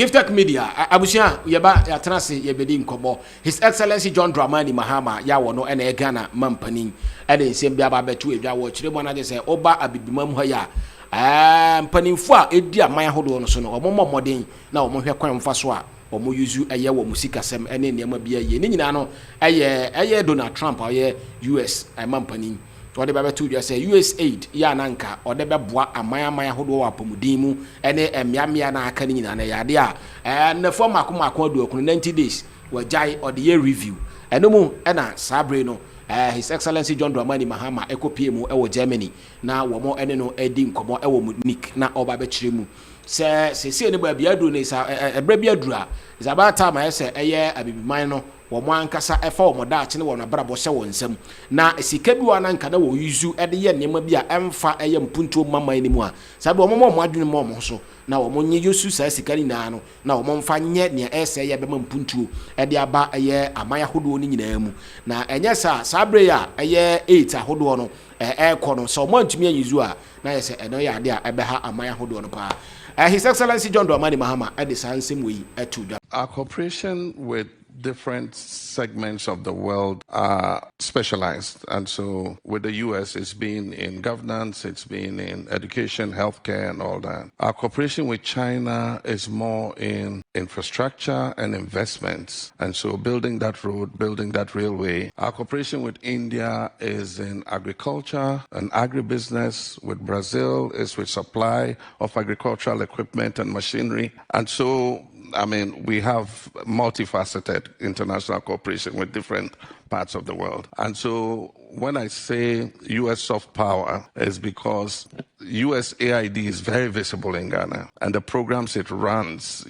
Gifted Media, Abusia, Yaba, Yatanasi, Yabedi Nkomo, His Excellency John Mahama, Yawono, and Ghana, Mampani, and in same Biaba Betu, watch the one I say, Oba Abibimam Hoya, Paninfua, Edia, Maya Hodon, son, or Momo Modin, now Moha Quam Faswa, or Muyu, a year Musika Sem, and then Yamabia, Yeninano, a year Donald Trump, or year US, a Mampani. Or the Baba 2 just say US aid, Yananka, or the Babwa, a Maya Hodo Pomudimu, and a Miamiana Canina, and a Yadia, and the former Kumakodo 90 days were Jai or the year review. And no more, Anna Sabrino, His Excellency John Mahama, Eco PMO, Ewo Germany, now more Enno Edim, Como Ewo Nick, now Obabetrimu. Say, anybody is a Brebiadra. It's about time I say, a year, I be minor. One kasa effort more that in one brabo seven some. Na sikebu anankana wo yuzu ede ye nema bia emfa eye mpunto mama anymore. Sabe omo mo adwene mo so. Na omo nye yusu sa sikani na no. Na omo mfa nye ne ese ye bema mpunto ede aba eye amaya hodo ni nyina mu. Na enye sa sabre ya eye 8 ahodo no kono so omo ntumi yuzu a na ye se eno ya ade a ebe ha amaya hodo no pa. His Excellency John Mahama at the same way to our cooperation with different segments of the world are specialized. And so with the US, it's been in governance, it's been in education, healthcare, and all that. Our cooperation with China is more in infrastructure and investments. And so building that road, building that railway. Our cooperation with India is in agriculture and agribusiness. With Brazil is with supply of agricultural equipment and machinery. And so I mean, we have multifaceted international cooperation with different parts of the world. And so when I say U.S. soft power, is because U.S. AID is very visible in Ghana. And the programs it runs,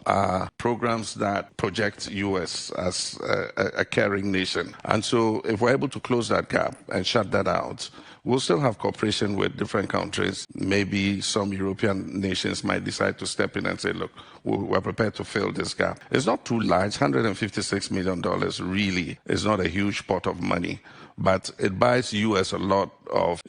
are programs that project U.S. as a caring nation. And so if we're able to close that gap and shut that out, we'll still have cooperation with different countries. Maybe some European nations might decide to step in and say, look, we're prepared to fill this gap. It's not too large. $156 million really is not a huge pot of money, but it buys U.S. a lot of,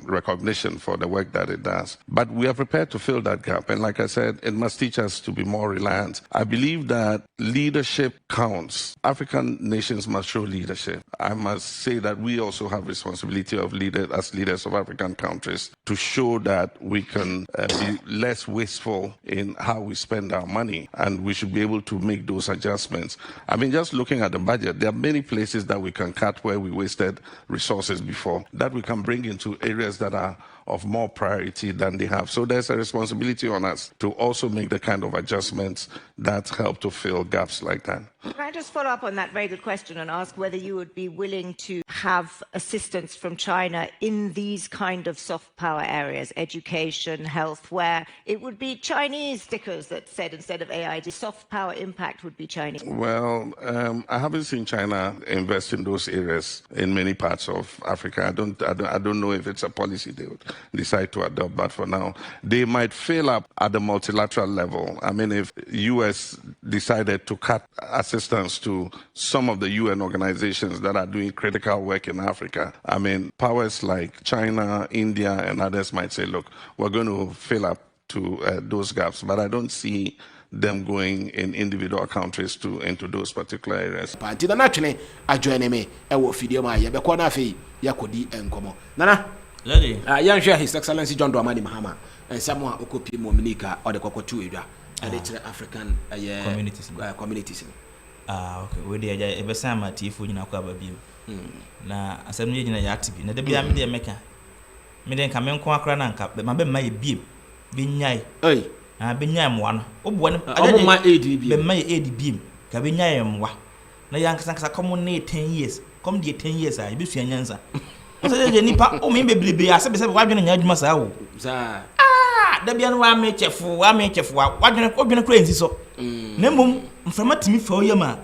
recognition for the work that it does. But we are prepared to fill that gap. And like I said, it must teach us to be more reliant. I believe that leadership counts. African nations must show leadership. I must say that we also have responsibility of as leaders of African countries to show that we can be less wasteful in how we spend our money. And we should be able to make those adjustments. I mean, just looking at the budget, there are many places that we can cut where we wasted resources before, that we can bring into areas that are of more priority than they have. So there's a responsibility on us to also make the kind of adjustments that help to fill gaps like that. Can I just follow up on that very good question and ask whether you would be willing to have assistance from China in these kind of soft power areas, education, health, where it would be Chinese stickers that said instead of AID, soft power impact would be Chinese? Well, I haven't seen China invest in those areas in many parts of Africa. I don't know if it's a policy they would decide to adopt, but for now, they might fail up at the multilateral level. I mean, if U.S. decided to cut assistance to some of the UN organizations that are doing critical work in Africa, I mean, powers like China, India, and others might say, look, we're going to fill up to those gaps, but I don't see them going in individual countries into those particular areas. Nana, young share His Excellency John Mahama and someone who could be Mominica or the Cocotu and the African communities. Okay, we did a Besama Tifu in our view. Na assembly in a yatibi, na debi amide meka. Me den kamen kwa kra na nka, be mabe mai biem. Be nyai. Be nyai mwa no. Obo no. Ma AD be mai AD biem. Ka be nyai mwa. Na yanka come ne 10 years. Come the 10 years a be sua nyansa. So the nipa o me beblebe asebe se wadwene nya adwuma sa wo. Sa. Debi anu wa me chefu, wadwene kra nsi so. Na mum mframa timi fa oyama.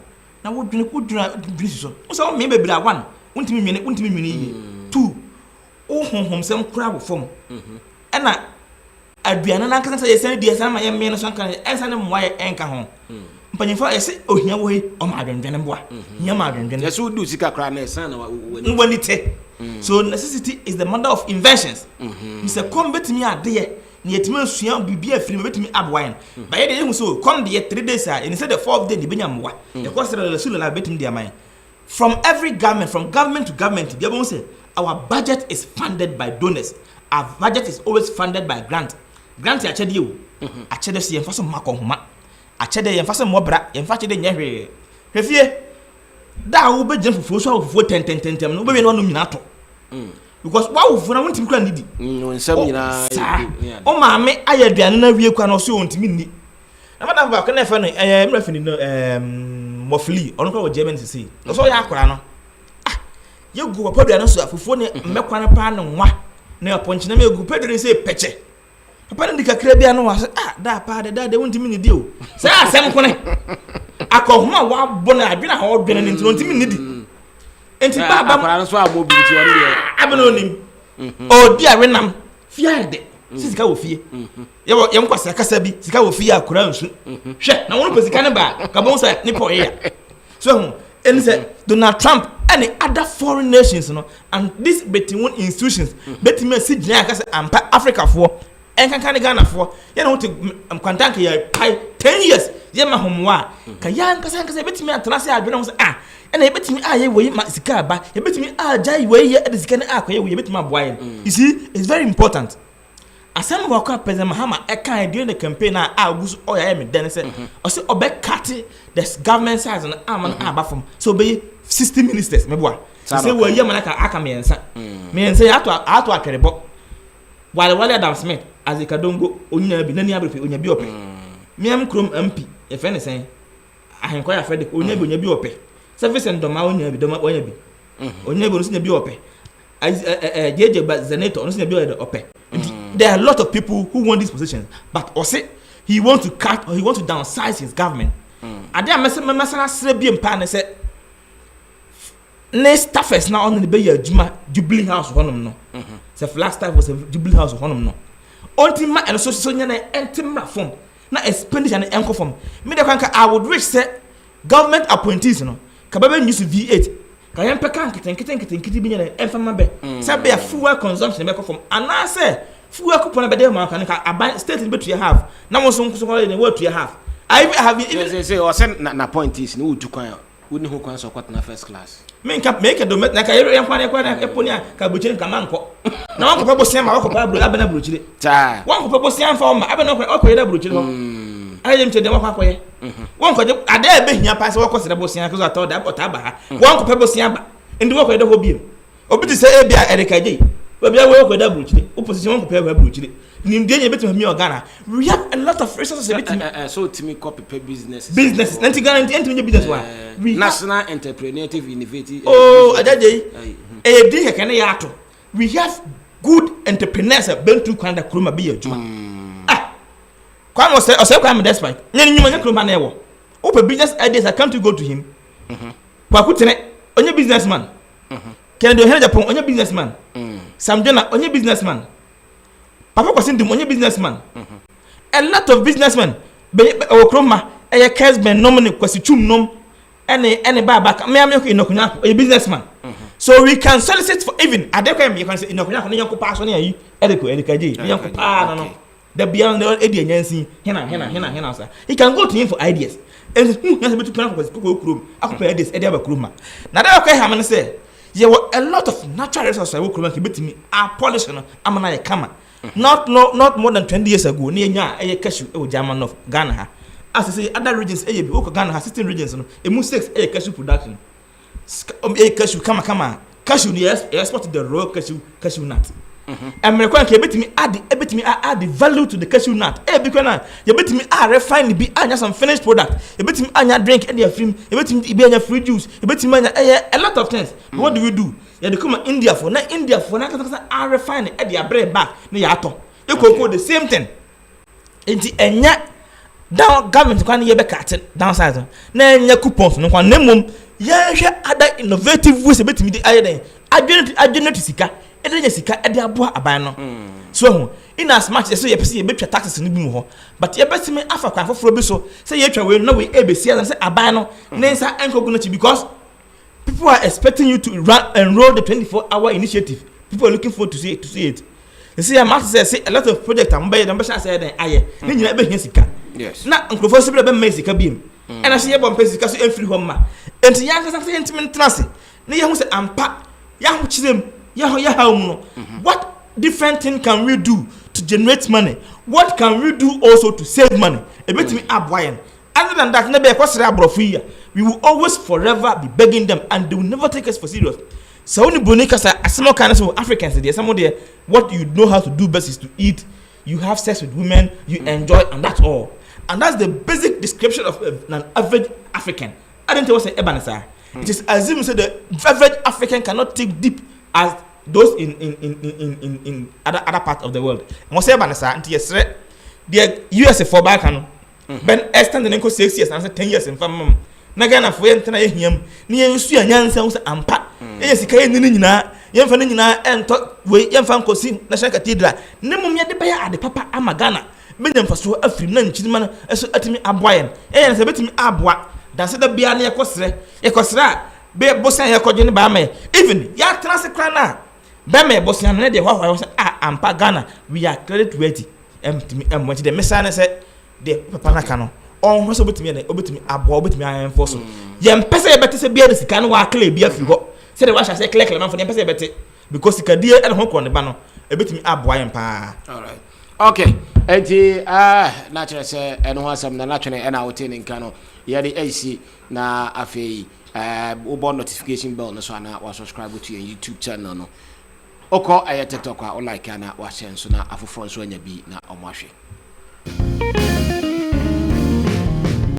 Na wodwene dwene so. So me beblebe one. Untimi nwene yi. Two. O honhom sem kra wo fom. Ena aduana na nkan say yesen die san ma ye me no so nkan ensa ne mwa ye enka ho. Mpanyimfo yesi ohia wo he o ma adwendwene boa. Nya ma adwendwene. Yesu du sika kra na esan na wani te. So necessity is the mother of inventions. Mr. Come betimi ade ye ni etime sua bibia afiri me betimi abwan ba ye de hu so come the 3 days and instead the 4th day ni benya mwa e ko sere la sulu la betimi dia man from every government from government to government they won't say our budget is funded by donors. Our budget is always funded by grant ya chede you a chede se yemfa so makonhoma a chede yemfa so mobra yemfa chede nyehwe hwefie da wo be gyen fufuo so fufuo tententem no be we no nyina to because wa wo funa wontim kra nidi nsam nyina o maame ayaduane na wie kwa no so wontimi ni na madam ba ka na fa no mrafini no mofli ono kwa German sisi so ya akora no ye gu papa duane so afufuo ne mmekwa ne pa ne nwa na aponchi na me gu pedre se peche papa ndi kakra bia no wa da pa da wontimi ni di o se asem kone akohoma wa bona adwena ha odwena ne ntimi ni di enti baba akora so amobility won de abenonim o di awenam fiade sika wo fie ye mkwasa kasa bi sika wo fie akora nsu hwe na wonu pesika ne ba ka bon sa ni po ye so and say Donald Trump and other foreign nations and this between institutions between si gyina ka say ampa Africa for enkankan Ghana for you know to kwantanka ya 10 years ye ma homwa ka ya nkasa betimi atena se adwena mo say and betimi aye we ma sika ba ye betimi ajai we ye de sika ne akoye we betimi aboa you see it's very important asem waka President Mahama e during the campaign agusu oya me den say o say obekate the government size and aman abafom so be 60 ministers meboa say we ye manaka aka mensa ya ato akerebo wale Adam Smith azikadongo onya bi nani abrefe onya bi ope miam krom MP e fe ne sen ahenko ya fede onya bi ope service ndoma onya bi onya bi no bi ope jeje ba senator no bi ope. There are a lot of people who want these positions, but also he wants to cut or he wants to downsize his government. And then I say, next staffers now on the Bay Jubilee House one no. The last time was a Jubilee House one no. Ultima and so intimate form. Now expenditure and anchor form. I would wish say government appointees no. Kababe use V8. Kayem pekan kiti binya enfama be. Say be a fuel consumption be from. And I say fuel coupon be there man can state be to have. Na mo so call the word to have. I have even say or send na point is no to kwan. Woni ho kwan so kwat na first class. Make a do na ka yero yankwan eponia ka buchiri kamanko. Na wanko pebo siam ma wanko pa bro abena buchiri. Ta. Wanko pebo siam fa ma abena okoyeda buchiri ho. Aye mche dem akwa koye. Wanko de ada be hia pa se wako sere bo siam ka so atọ da bota ba ha. Wanko pebo siam ba. Ndi wako ho biem. Obi ti say Agya Agyei Nana Twene. Obi a wo koyeda buchiri. Opposition wanko pebo buchiri. Nimdie betu mi Ghana. We have a lot of resources so timi copy business. Business. Nanti Ghana enti business wa. National entrepreneurship innovative. Oh, Agyei. Di hekene ya ato. We have good entrepreneurs bentu kwanda kuruma bi adwuma. Kwa mo say kwa me despite. Nyani nyuma kuruma na ewo. Open business ideas I come to go to him. Kwa kutene onye businessman. Kennedy Henry Japan onye businessman. Sam Jona onye businessman. Papa Kwasindum onye businessman. A lot of businessmen be okroma e Kesben nomini kwasichum nom any baba me am inokunya a businessman. So we can solicit for even adekwem you can say inokunya no yanko pass on yi Agya Agyei yanko pa no the beyond the edi anyansi hena sir. He can go to him for ideas. And you have to plan for krom akopɛ ideas edi abakroma. Na that okay ham say there were a lot of natural resources we kroma ke betimi a polish no amana ye kama. Not more than 20 years ago, near a cashew German of Ghana. As I say, other regions, Ghana has 16 regions, a move 6 cashew production. A cashew, come, cashew, yes, exported the raw cashew nut. American can bet me add the value to the cashew nut. Because you bet me refine be some finished product. You bet me drink any film, you bet me be free juice, you bet me a lot of things. What do we do? You come India for na refine it their bread back. You could the same thing. It's a down government can be cut downside. Na coupons no one name other innovative ways about me the iron. I didn't sika. Sika ede aboa aban no so in as much as you betwa taxes no bi mu ho but you bet me afa kwa foforo bi so say you twa we no we ebesi am say aban no nensa enkogu no chi because people are expecting you to enroll the 24-hour initiative. People are looking forward to see it. You see, I must say a lot of projects I'm buying. I'm not saying aye. Then you never hear sika. Yes. Na nkrofo so be make sika biem. And I see about pesa sika so enfiri hɔ ma. Enti yan kasa say intimate trust. Na ye hu say ampa. Ya hu chirem. Ya ha mu no. What different thing can we do to generate money? What can we do also to save money? A bit me aboyen. Other than that, never kwasere abrofo we will always forever be begging them and they will never take us for serious. So only Bonika say asemo kind of Africans there some there what you know how to do best is to eat, you have sex with women, you enjoy, and that's all. And that's the basic description of an average African. I didn't tell you what Ebanesa. It is assumed say the average African cannot think deep as those in other parts of the world. Mo say Ebanesa until yesterday the US for back and Ben extend the 6 years and 10 years in fam. Na Ghana for yen tena yehiam na yen su anyansa wo ampa yen sika yen ni nyina yen fa ni nyina ento we yen fa nkosi national cathedral ne mum ye de baya ade papa ama Ghana benyam fa so afiri na nchirima na eso atimi aboyen yen se betimi aboa dan se da bia na yekosra be bosan yekodje ne ba ma even ya transekra na be me bosan na de hwahwa se ampa Ghana we are credit worthy emtimi de mesa na se de papa na kano on ho so betimi na obetimi abo obetimi ayenfo so ye mpese ye bete se bia de sika no wa kle bia fi ho se de wa sha se kle man for ye mpese ye bete because sika die e ho kro ne ba no ebetimi abo ayen pa. All right, okay, enti na chere se eno asam na twene e na wote ne nka no ye de AC na afei obo notification bell no so na wa subscribe to your YouTube channel no oko aye TikTok a o like na wa share so na afoforo so anya bi na omahwe.